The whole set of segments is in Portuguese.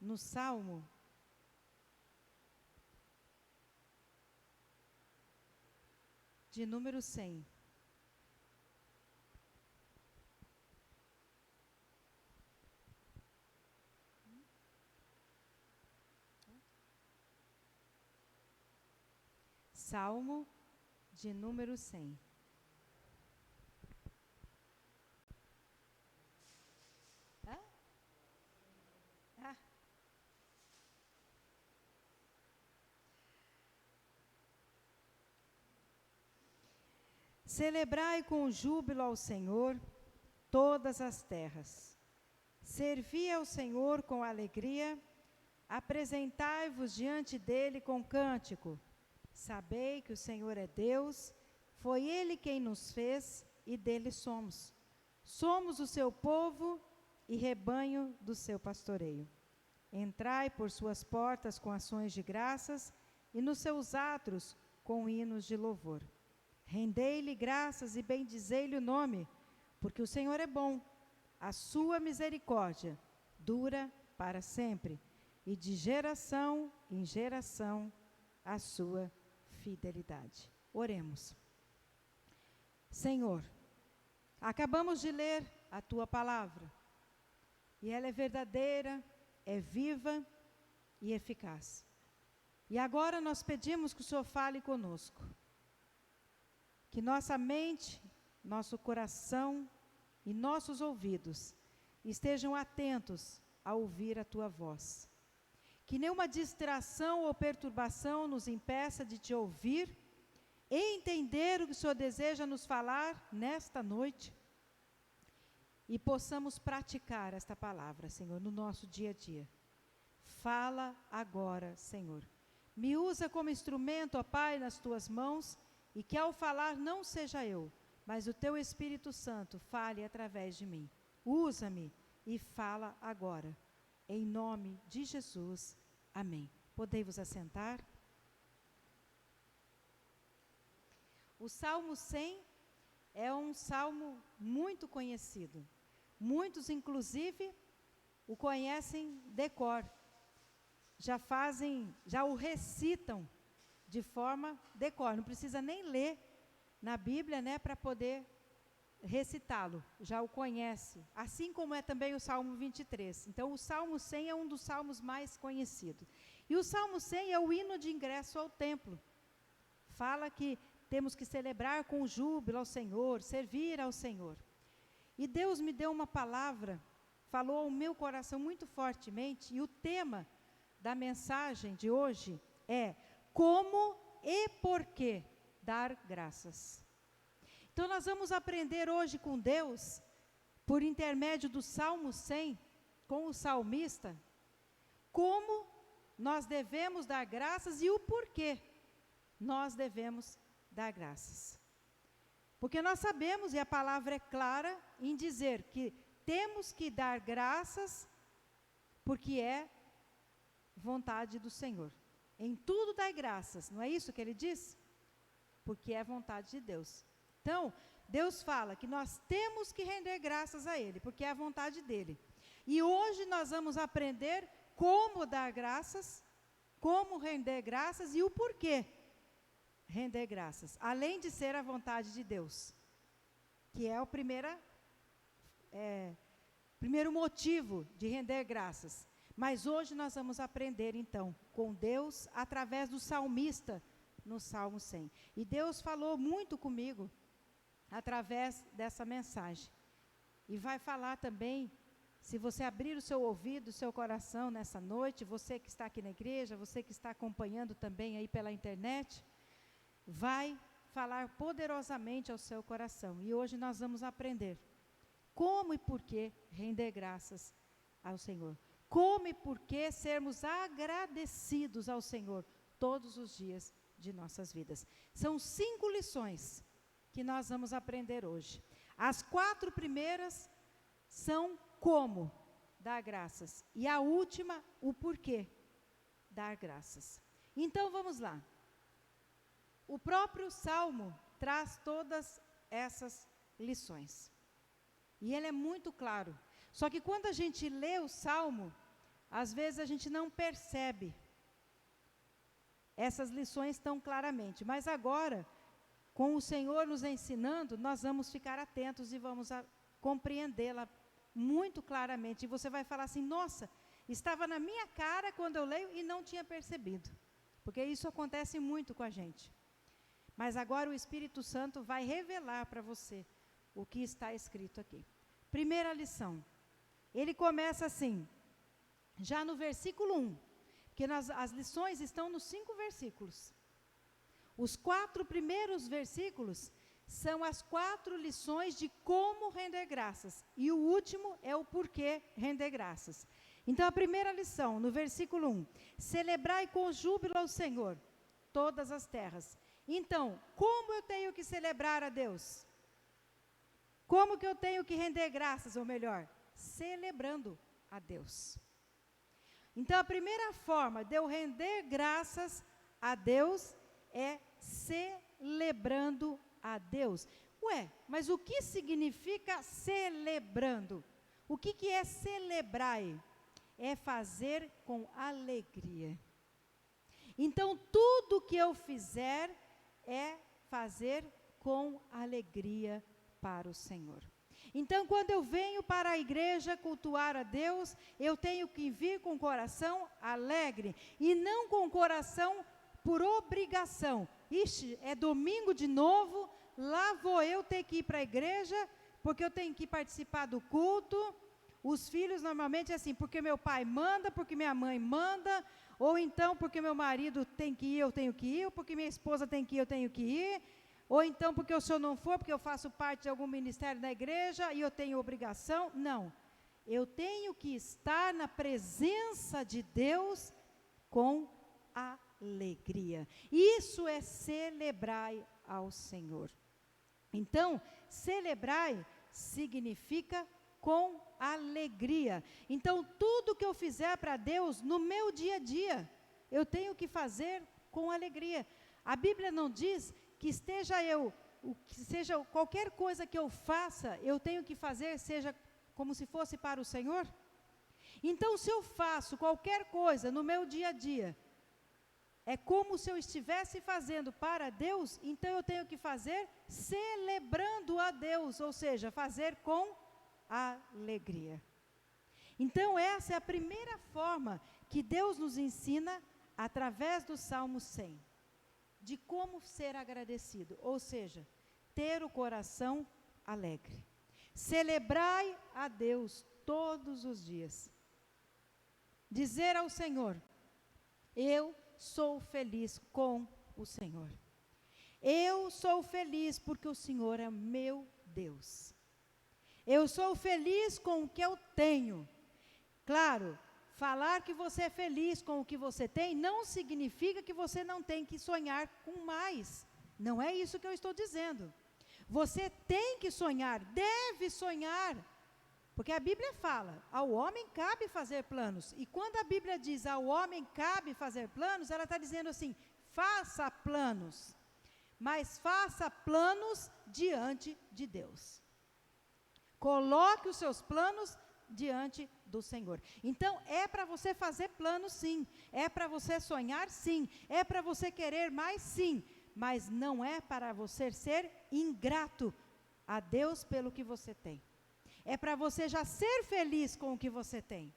no Salmo de número 100. Salmo de número 100. Celebrai com júbilo ao Senhor todas as terras. Servi ao Senhor com alegria, apresentai-vos diante dele com cântico. Sabei que o Senhor é Deus, foi Ele quem nos fez e dele somos. Somos o seu povo e rebanho do seu pastoreio. Entrai por suas portas com ações de graças e nos seus átrios com hinos de louvor. Rendei-lhe graças e bendizei-lhe o nome, porque o Senhor é bom, a sua misericórdia dura para sempre, e de geração em geração a sua fidelidade. Oremos. Senhor, acabamos de ler a tua palavra, e ela é verdadeira, é viva e eficaz. E agora nós pedimos que o Senhor fale conosco, que nossa mente, nosso coração e nossos ouvidos estejam atentos a ouvir a tua voz. Que nenhuma distração ou perturbação nos impeça de te ouvir e entender o que o Senhor deseja nos falar nesta noite. E possamos praticar esta palavra, Senhor, no nosso dia a dia. Fala agora, Senhor. Me usa como instrumento, ó Pai, nas tuas mãos, e que ao falar não seja eu, mas o teu Espírito Santo fale através de mim. Usa-me e fala agora. Em nome de Jesus. Amém. Podei-vos assentar. O Salmo 100 é um salmo muito conhecido. Muitos, inclusive, o conhecem de cor. Já o recitam de forma de cor. Não precisa nem ler na Bíblia, né, para poder recitá-lo. Já o conhece. Assim como é também o Salmo 23. Então, o Salmo 100 é um dos salmos mais conhecidos. E o Salmo 100 é o hino de ingresso ao templo. Fala que temos que celebrar com júbilo ao Senhor, servir ao Senhor. E Deus me deu uma palavra, falou ao meu coração muito fortemente, e o tema da mensagem de hoje é: como e por que dar graças. Então nós vamos aprender hoje com Deus, por intermédio do Salmo 100, com o salmista, como nós devemos dar graças e o porquê nós devemos dar graças. Porque nós sabemos, e a palavra é clara em dizer que temos que dar graças porque é vontade do Senhor. Em tudo dai graças, não é isso que ele diz? Porque é vontade de Deus. Então, Deus fala que nós temos que render graças a Ele, porque é a vontade dEle. E hoje nós vamos aprender como dar graças, como render graças e o porquê render graças, além de ser a vontade de Deus, que é o primeiro motivo de render graças. Mas hoje nós vamos aprender então com Deus através do salmista no Salmo 100. E Deus falou muito comigo através dessa mensagem. E vai falar também, se você abrir o seu ouvido, o seu coração nessa noite, você que está aqui na igreja, você que está acompanhando também aí pela internet, vai falar poderosamente ao seu coração. E hoje nós vamos aprender como e por que render graças ao Senhor. Como e por que sermos agradecidos ao Senhor todos os dias de nossas vidas. São 5 lições que nós vamos aprender hoje. As 4 primeiras são como dar graças. E a última, o porquê dar graças. Então vamos lá. O próprio Salmo traz todas essas lições. E ele é muito claro. Só que quando a gente lê o Salmo, às vezes a gente não percebe essas lições tão claramente, mas agora, com o Senhor nos ensinando, nós vamos ficar atentos e vamos compreendê-la muito claramente. E você vai falar assim, nossa, estava na minha cara quando eu leio e não tinha percebido. Porque isso acontece muito com a gente. Mas agora o Espírito Santo vai revelar para você o que está escrito aqui. Primeira lição. Ele começa assim, já no versículo 1. Porque as lições estão nos 5 versículos. Os 4 primeiros versículos são as 4 lições de como render graças. E o último é o porquê render graças. Então, a primeira lição, no versículo 1. Celebrai com júbilo ao Senhor, todas as terras. Então, como eu tenho que celebrar a Deus? Como que eu tenho que render graças, ou melhor, celebrando a Deus. Então, a primeira forma de eu render graças a Deus é celebrando a Deus. Ué, mas o que significa celebrando? O que é celebrar? É fazer com alegria. Então, tudo que eu fizer é fazer com alegria para o Senhor. Então, quando eu venho para a igreja cultuar a Deus, eu tenho que vir com o coração alegre e não com o coração por obrigação. Ixi, é domingo de novo, lá vou eu ter que ir para a igreja, porque eu tenho que participar do culto. Os filhos normalmente é assim, porque meu pai manda, porque minha mãe manda, ou então porque meu marido tem que ir, eu tenho que ir, ou porque minha esposa tem que ir, eu tenho que ir, ou então porque o senhor não for, porque eu faço parte de algum ministério da igreja e eu tenho obrigação. Não, eu tenho que estar na presença de Deus com alegria. Isso é celebrar ao Senhor. Então, celebrar significa com alegria. Então, tudo que eu fizer para Deus, no meu dia a dia, eu tenho que fazer com alegria. A Bíblia não diz que seja qualquer coisa que eu faça, eu tenho que fazer, seja como se fosse para o Senhor? Então, se eu faço qualquer coisa no meu dia a dia, é como se eu estivesse fazendo para Deus, então eu tenho que fazer celebrando a Deus, ou seja, fazer com alegria. Então, essa é a primeira forma que Deus nos ensina através do Salmo 100, de como ser agradecido, ou seja, ter o coração alegre. Celebrai a Deus todos os dias. Dizer ao Senhor, eu sou feliz com o Senhor. Eu sou feliz porque o Senhor é meu Deus. Eu sou feliz com o que eu tenho. Claro, falar que você é feliz com o que você tem não significa que você não tem que sonhar com mais. Não é isso que eu estou dizendo. Você tem que sonhar, deve sonhar. Porque a Bíblia fala, ao homem cabe fazer planos. E quando a Bíblia diz ao homem cabe fazer planos, ela está dizendo assim, faça planos. Mas faça planos diante de Deus. Coloque os seus planos diante do Senhor. Então, é para você fazer planos, sim. É para você sonhar, sim. É para você querer mais, sim. Mas não é para você ser ingrato a Deus pelo que você tem. É para você já ser feliz com o que você tem.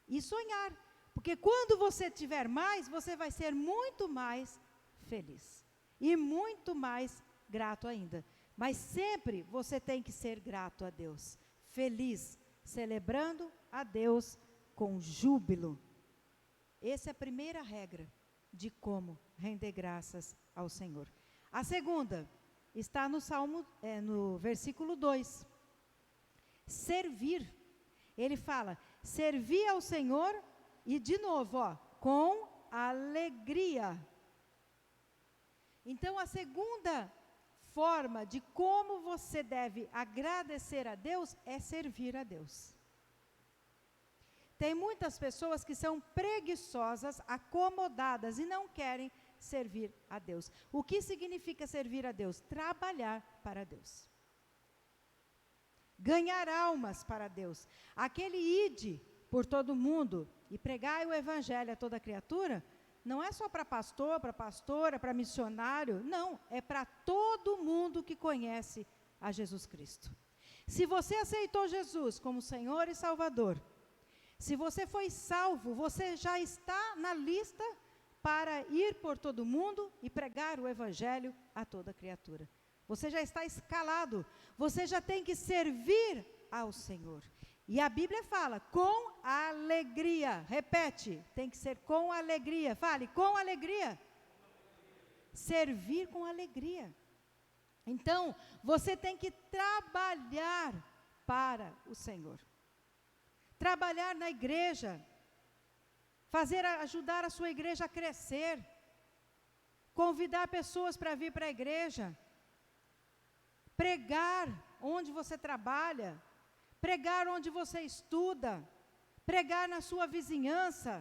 E sonhar. Porque quando você tiver mais, você vai ser muito mais feliz. E muito mais grato ainda. Mas sempre você tem que ser grato a Deus. Feliz, celebrando a Deus com júbilo. Essa é a primeira regra de como render graças ao Senhor. A segunda está no Salmo, no versículo 2. Servir. Ele fala, servir ao Senhor e de novo, com alegria. Então, a segunda forma de como você deve agradecer a Deus é servir a Deus. Tem muitas pessoas que são preguiçosas, acomodadas e não querem servir a Deus. O que significa servir a Deus? Trabalhar para Deus. Ganhar almas para Deus. Aquele ide por todo mundo e pregai o evangelho a toda criatura, não é só para pastor, para pastora, para missionário, não, é para todo mundo que conhece a Jesus Cristo. Se você aceitou Jesus como Senhor e Salvador, se você foi salvo, você já está na lista para ir por todo mundo e pregar o evangelho a toda criatura. Você já está escalado, você já tem que servir ao Senhor. E a Bíblia fala, com alegria, repete, tem que ser com alegria, fale, com alegria. Servir com alegria. Então, você tem que trabalhar para o Senhor. Trabalhar na igreja, ajudar a sua igreja a crescer, convidar pessoas para vir para a igreja, pregar onde você trabalha, pregar onde você estuda, pregar na sua vizinhança,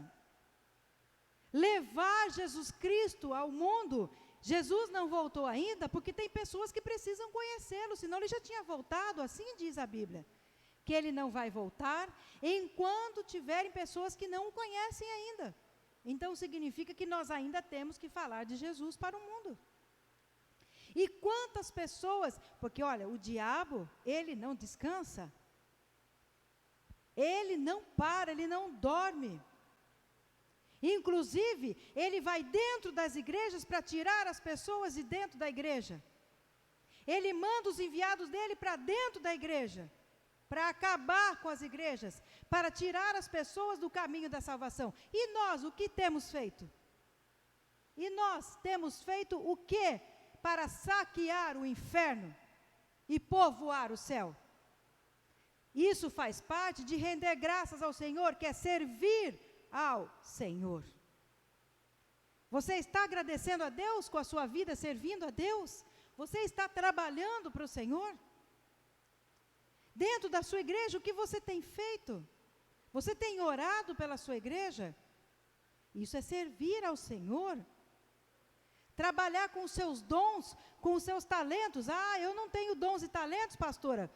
levar Jesus Cristo ao mundo. Jesus não voltou ainda porque tem pessoas que precisam conhecê-lo, senão ele já tinha voltado, assim diz a Bíblia, que ele não vai voltar enquanto tiverem pessoas que não o conhecem ainda. Então significa que nós ainda temos que falar de Jesus para o mundo. E quantas pessoas, porque olha, o diabo, ele não descansa, ele não para, ele não dorme. Inclusive, ele vai dentro das igrejas para tirar as pessoas de dentro da igreja. Ele manda os enviados dele para dentro da igreja, para acabar com as igrejas, para tirar as pessoas do caminho da salvação. E nós, o que temos feito? E nós temos feito o quê para saquear o inferno e povoar o céu? Isso faz parte de render graças ao Senhor, que é servir ao Senhor. Você está agradecendo a Deus com a sua vida, servindo a Deus? Você está trabalhando para o Senhor? Dentro da sua igreja, o que você tem feito? Você tem orado pela sua igreja? Isso é servir ao Senhor. Trabalhar com os seus dons, com os seus talentos. Ah, eu não tenho dons e talentos, pastora.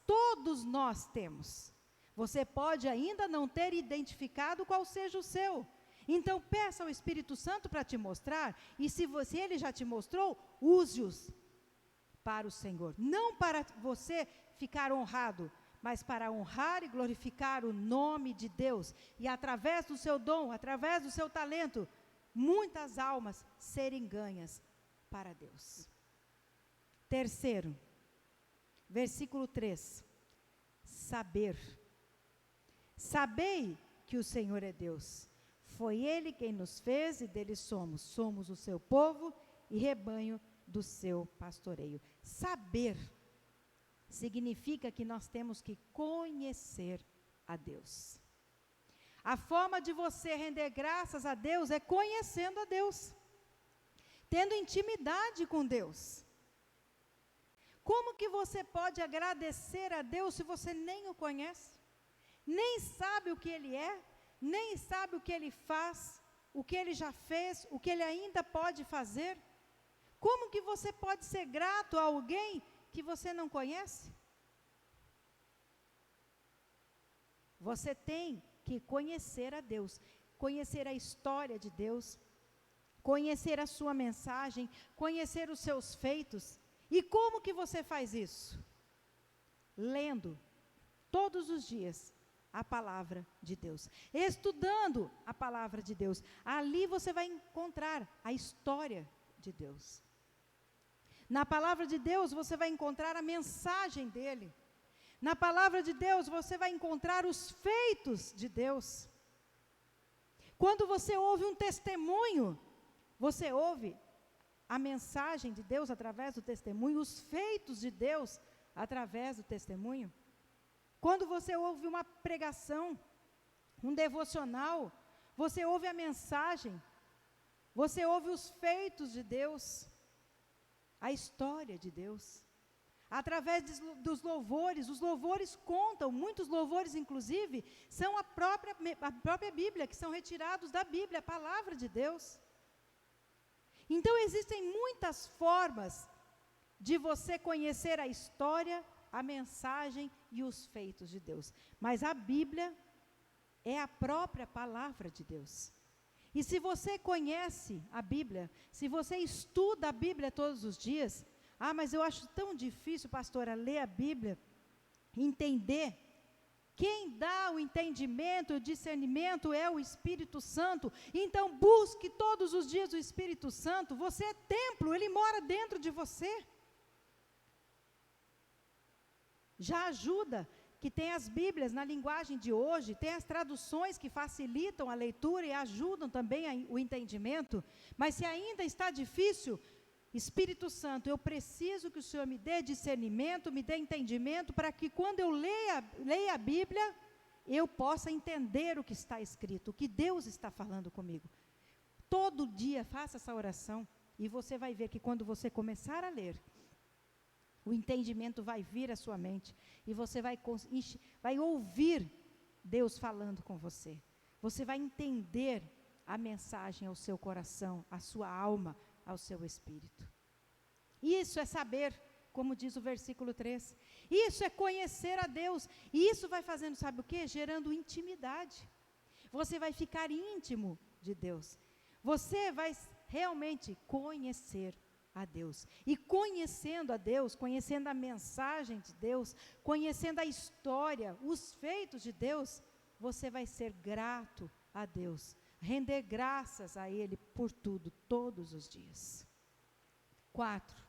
Todos nós temos. Você pode ainda não ter identificado qual seja o seu. Então, peça ao Espírito Santo para te mostrar. E se ele já te mostrou, use-os para o Senhor. Não para você ficar honrado, mas para honrar e glorificar o nome de Deus. E através do seu dom, através do seu talento, muitas almas serem ganhas para Deus. Terceiro, versículo 3. Saber. Sabei que o Senhor é Deus. Foi Ele quem nos fez e dele somos. Somos o seu povo e rebanho do seu pastoreio. Saber significa que nós temos que conhecer a Deus. A forma de você render graças a Deus é conhecendo a Deus, tendo intimidade com Deus. Como que você pode agradecer a Deus se você nem o conhece? Nem sabe o que Ele é, nem sabe o que Ele faz, o que Ele já fez, o que Ele ainda pode fazer? Como que você pode ser grato a alguém que você não conhece? Você tem que conhecer a Deus, conhecer a história de Deus, conhecer a sua mensagem, conhecer os seus feitos. E como que você faz isso? Lendo todos os dias a palavra de Deus, estudando a palavra de Deus. Ali você vai encontrar a história de Deus. Na palavra de Deus você vai encontrar a mensagem dele. Na palavra de Deus você vai encontrar os feitos de Deus. Quando você ouve um testemunho, você ouve a mensagem de Deus através do testemunho, os feitos de Deus através do testemunho. Quando você ouve uma pregação, um devocional, você ouve a mensagem, você ouve os feitos de Deus, a história de Deus. Através dos louvores, os louvores contam, muitos louvores inclusive, são a própria Bíblia, que são retirados da Bíblia, a palavra de Deus. Então existem muitas formas de você conhecer a história, a mensagem e os feitos de Deus. Mas a Bíblia é a própria palavra de Deus. E se você conhece a Bíblia, se você estuda a Bíblia todos os dias, mas eu acho tão difícil, pastora, ler a Bíblia, entender. Quem dá o entendimento, o discernimento é o Espírito Santo. Então busque todos os dias o Espírito Santo. Você é templo, ele mora dentro de você. Já ajuda que tem as Bíblias na linguagem de hoje, tem as traduções que facilitam a leitura e ajudam também o entendimento. Mas se ainda está difícil, Espírito Santo, eu preciso que o Senhor me dê discernimento, me dê entendimento, para que quando eu leia a Bíblia, eu possa entender o que está escrito, o que Deus está falando comigo. Todo dia faça essa oração, e você vai ver que quando você começar a ler, o entendimento vai vir à sua mente, e você vai ouvir Deus falando com você. Você vai entender a mensagem ao seu coração, à sua alma, ao seu espírito. Isso é saber, como diz o versículo 3. Isso é conhecer a Deus. E isso vai fazendo, sabe o quê? Gerando intimidade. Você vai ficar íntimo de Deus. Você vai realmente conhecer a Deus. E conhecendo a Deus, conhecendo a mensagem de Deus, conhecendo a história, os feitos de Deus, você vai ser grato a Deus, render graças a Ele por tudo, todos os dias. 4,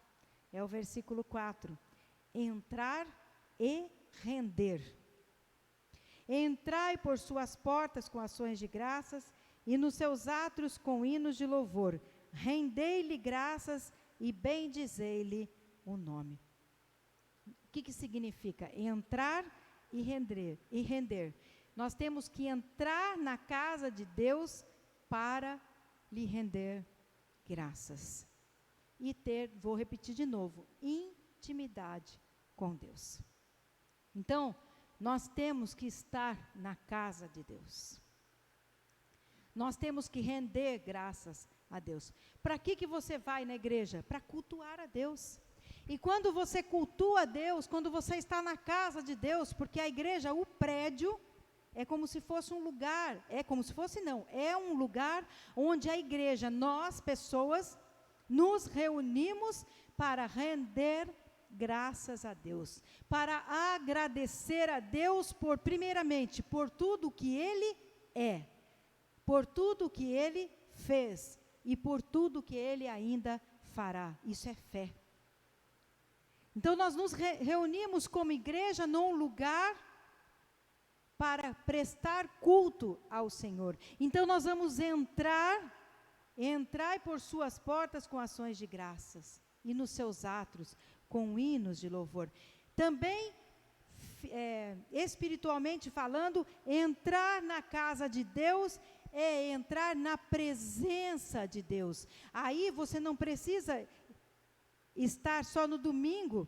é o versículo 4. Entrar e render. Entrai por suas portas com ações de graças, e nos seus átrios com hinos de louvor. Rendei-lhe graças e bendizei-lhe o nome. O que significa? Entrar e render. Nós temos que entrar na casa de Deus para lhe render graças. E vou repetir de novo, intimidade com Deus. Então, nós temos que estar na casa de Deus. Nós temos que render graças a Deus. Para que você vai na igreja? Para cultuar a Deus. E quando você cultua a Deus, quando você está na casa de Deus, porque a igreja, o prédio, é como se fosse um lugar, é um lugar onde a igreja, nós, pessoas, nos reunimos para render graças a Deus, para agradecer a Deus primeiramente, por tudo que Ele é, por tudo que Ele fez e por tudo que Ele ainda fará. Isso é fé. Então nós nos reunimos como igreja num lugar para prestar culto ao Senhor. Então nós vamos entrar por suas portas com ações de graças, e nos seus átrios com hinos de louvor. Também, espiritualmente falando, entrar na casa de Deus é entrar na presença de Deus. Aí você não precisa estar só no domingo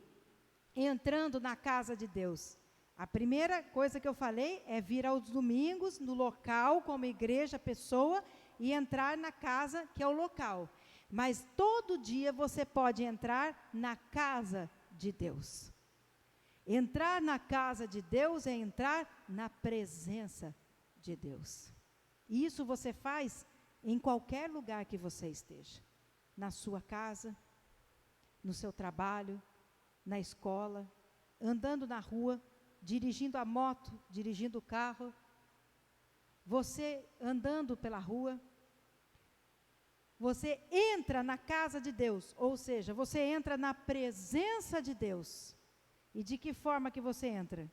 entrando na casa de Deus. A primeira coisa que eu falei é vir aos domingos, no local, como igreja, pessoa, e entrar na casa, que é o local. Mas todo dia você pode entrar na casa de Deus. Entrar na casa de Deus é entrar na presença de Deus. E isso você faz em qualquer lugar que você esteja. Na sua casa, no seu trabalho, na escola, andando na rua, dirigindo a moto, dirigindo o carro, você andando pela rua, você entra na casa de Deus, ou seja, você entra na presença de Deus. E de que forma que você entra?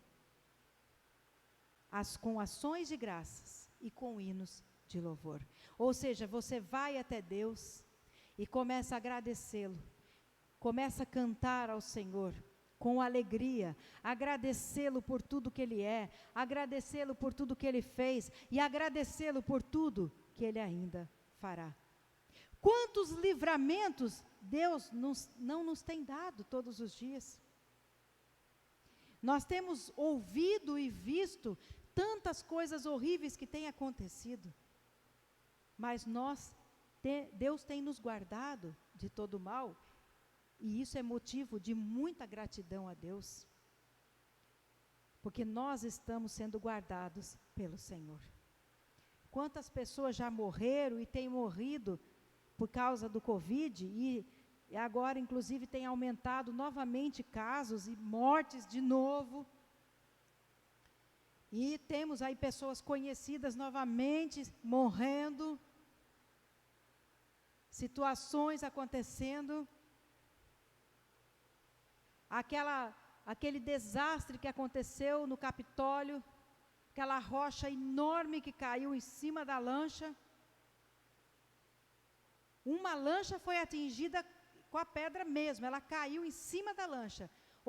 Com ações de graças e com hinos de louvor. Ou seja, você vai até Deus e começa a agradecê-lo, começa a cantar ao Senhor com alegria, agradecê-lo por tudo que Ele é, agradecê-lo por tudo que Ele fez e agradecê-lo por tudo que Ele ainda fará. Quantos livramentos Deus não nos tem dado todos os dias? Nós temos ouvido e visto tantas coisas horríveis que têm acontecido, mas Deus tem nos guardado de todo mal. E isso é motivo de muita gratidão a Deus, porque nós estamos sendo guardados pelo Senhor. quantas pessoas já morreram e têm morrido por causa do Covid, e agora, inclusive, tem aumentado novamente casos e mortes de novo. E temos aí pessoas conhecidas novamente morrendo, situações acontecendo. Aquele desastre que aconteceu no Capitólio, aquela rocha enorme que caiu em cima da lancha. Uma lancha foi atingida com a pedra mesmo, ela caiu em cima da lancha.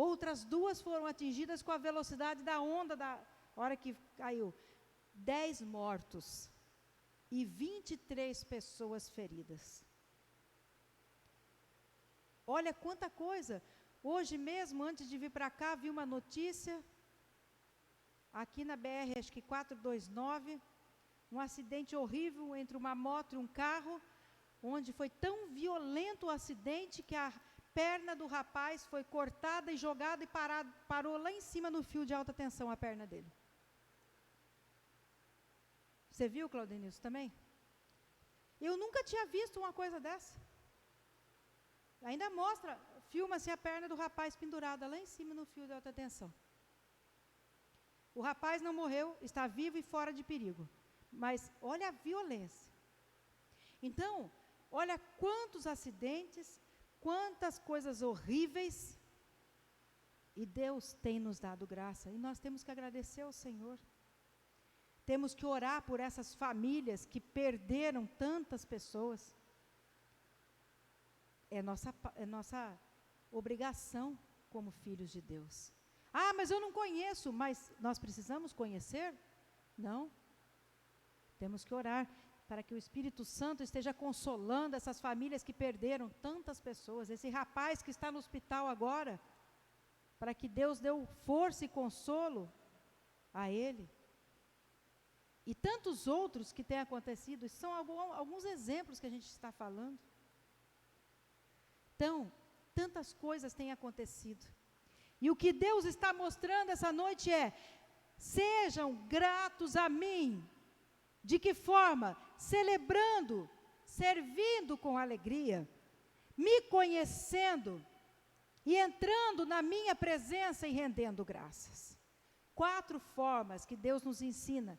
Outras duas foram atingidas com a velocidade da onda da hora que caiu. 10 mortos e 23 pessoas feridas. Olha quanta coisa. Hoje mesmo, antes de vir para cá, vi uma notícia, aqui na BR, acho que 429, um acidente horrível entre uma moto e um carro, onde foi tão violento o acidente que a perna do rapaz foi cortada e jogada e parou lá em cima no fio de alta tensão a perna dele. Você viu, Claudenilson, também? Eu nunca tinha visto uma coisa dessa. Ainda mostra, filma-se a perna do rapaz pendurada lá em cima no fio de alta tensão. O rapaz não morreu, está vivo e fora de perigo. Mas olha a violência. Então, olha quantos acidentes, quantas coisas horríveis. E Deus tem nos dado graça. E nós temos que agradecer ao Senhor. Temos que orar por essas famílias que perderam tantas pessoas. É nossa obrigação como filhos de Deus. Ah, mas eu não conheço, mas nós precisamos conhecer? Não. Temos que orar para que o Espírito Santo esteja consolando essas famílias que perderam tantas pessoas. Esse rapaz que está no hospital agora, para que Deus dê força e consolo a ele. E tantos outros que têm acontecido, são alguns exemplos que a gente está falando. Então, tantas coisas têm acontecido. E o que Deus está mostrando essa noite é: sejam gratos a mim. De que forma? Celebrando, servindo com alegria, me conhecendo e entrando na minha presença e rendendo graças. 4 formas que Deus nos ensina,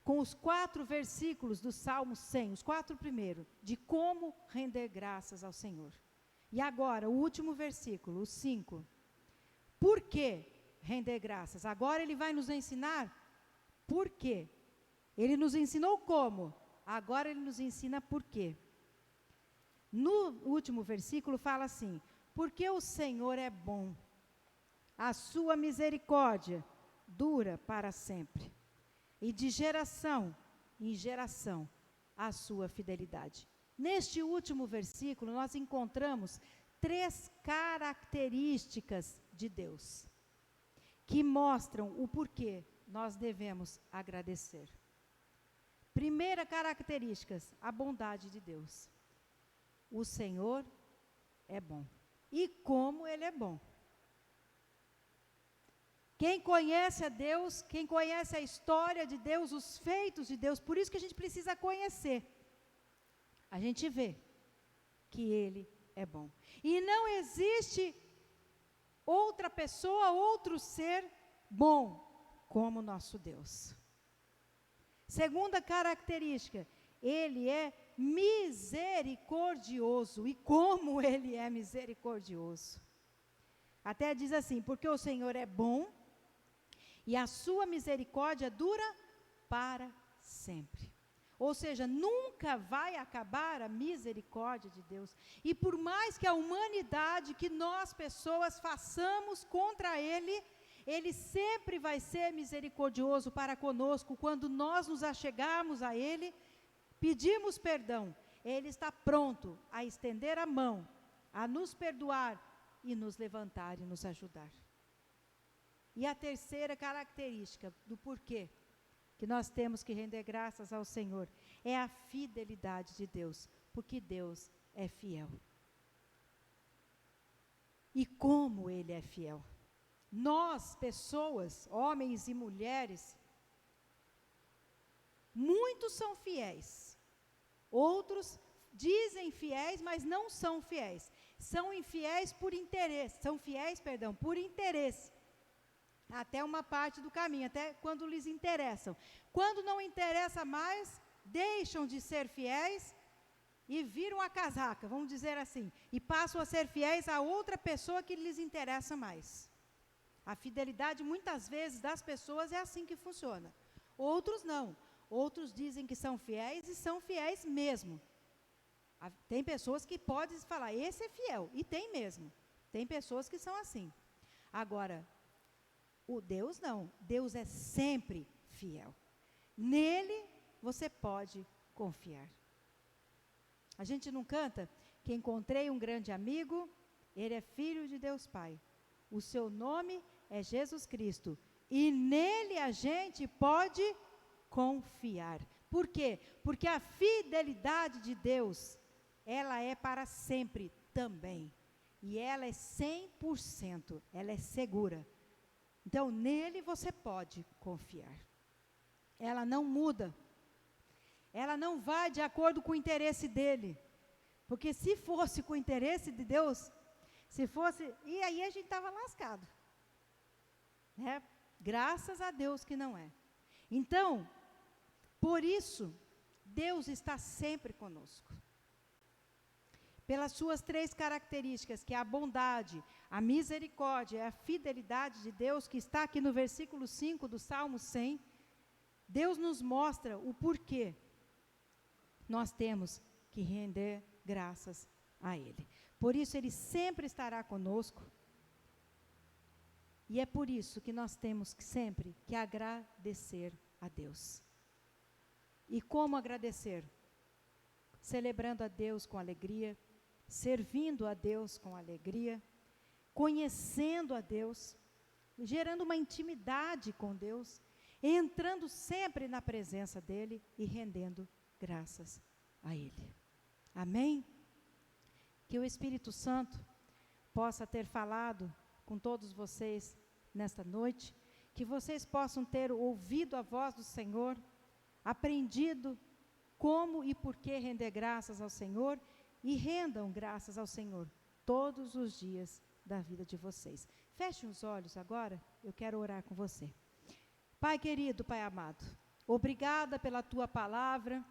com os 4 versículos do Salmo 100, os 4 primeiros, de como render graças ao Senhor. E agora, o último versículo, o 5. Por que render graças? Agora ele vai nos ensinar por quê. Ele nos ensinou como, agora ele nos ensina por quê. No último versículo fala assim: porque o Senhor é bom, a sua misericórdia dura para sempre, e de geração em geração a sua fidelidade. Neste último versículo, nós encontramos 3 características de Deus, que mostram o porquê nós devemos agradecer. Primeira característica, a bondade de Deus. O Senhor é bom. E como Ele é bom. Quem conhece a Deus, quem conhece a história de Deus, os feitos de Deus, por isso que a gente precisa conhecer. A gente vê que Ele é bom. E não existe outra pessoa, outro ser bom como nosso Deus. Segunda característica, Ele é misericordioso. E como Ele é misericordioso. Até diz assim: porque o Senhor é bom e a sua misericórdia dura para sempre. Ou seja, nunca vai acabar a misericórdia de Deus. E por mais que a humanidade, que nós pessoas façamos contra Ele, Ele sempre vai ser misericordioso para conosco. Quando nós nos achegarmos a Ele, pedimos perdão, Ele está pronto a estender a mão, a nos perdoar e nos levantar e nos ajudar. E a terceira característica do porquê que nós temos que render graças ao Senhor é a fidelidade de Deus, porque Deus é fiel. E como Ele é fiel. Nós, pessoas, homens e mulheres, Muitos são fiéis. Outros dizem fiéis, mas não são fiéis. São infiéis por interesse. São fiéis, perdão, por interesse. Até uma parte do caminho, até quando lhes interessam. Quando não interessa mais, deixam de ser fiéis e viram a casaca, vamos dizer assim, e passam a ser fiéis a outra pessoa que lhes interessa mais. A fidelidade, muitas vezes, das pessoas é assim que funciona. Outros não. Outros dizem que são fiéis e são fiéis mesmo. Tem pessoas que podem falar, esse é fiel, e tem mesmo. Tem pessoas que são assim. Agora, o Deus não. Deus é sempre fiel. Nele você pode confiar. A gente não canta que encontrei um grande amigo, ele é filho de Deus Pai. O seu nome é Jesus Cristo. E nele a gente pode confiar. Por quê? Porque a fidelidade de Deus, ela é para sempre também. E ela é 100%, ela é segura. Então, nele você pode confiar. Ela não muda. Ela não vai de acordo com o interesse dele. Porque se fosse com o interesse de Deus, se fosse... E aí a gente estava lascado. Né? Graças a Deus que não é. Então, por isso, Deus está sempre conosco. Pelas suas 3 características, que é a bondade, a misericórdia e a fidelidade de Deus, que está aqui no versículo 5 do Salmo 100, Deus nos mostra o porquê nós temos que render graças a Ele. Por isso, Ele sempre estará conosco. E é por isso que nós temos que sempre que agradecer a Deus. E como agradecer? Celebrando a Deus com alegria, servindo a Deus com alegria, conhecendo a Deus, gerando uma intimidade com Deus, entrando sempre na presença dEle e rendendo graças a Ele. Amém? Que o Espírito Santo possa ter falado com todos vocês nesta noite, que vocês possam ter ouvido a voz do Senhor, aprendido como e por que render graças ao Senhor, e rendam graças ao Senhor todos os dias da vida de vocês. Fechem os olhos agora, eu quero orar com você. Pai querido, Pai amado, obrigada pela Tua palavra,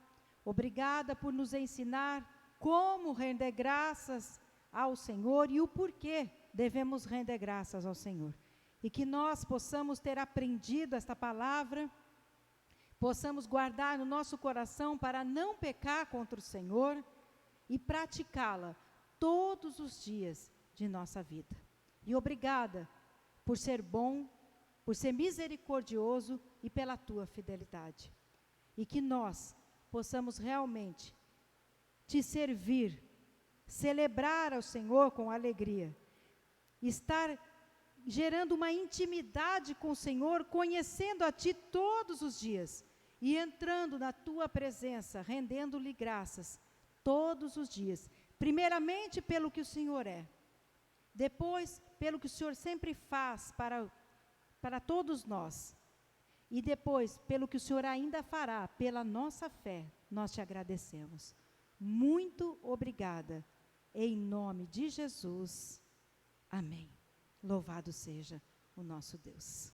obrigada por nos ensinar como render graças ao Senhor e o porquê devemos render graças ao Senhor. E que nós possamos ter aprendido esta palavra, possamos guardar no nosso coração para não pecar contra o Senhor e praticá-la todos os dias de nossa vida. E obrigada por ser bom, por ser misericordioso e pela Tua fidelidade. E que nós possamos realmente Te servir, celebrar ao Senhor com alegria, estar gerando uma intimidade com o Senhor, conhecendo a Ti todos os dias e entrando na Tua presença, rendendo-lhe graças todos os dias. Primeiramente pelo que o Senhor é, depois pelo que o Senhor sempre faz para todos nós, e depois pelo que o Senhor ainda fará, pela nossa fé, nós Te agradecemos. Muito obrigada, em nome de Jesus. Amém. Louvado seja o nosso Deus.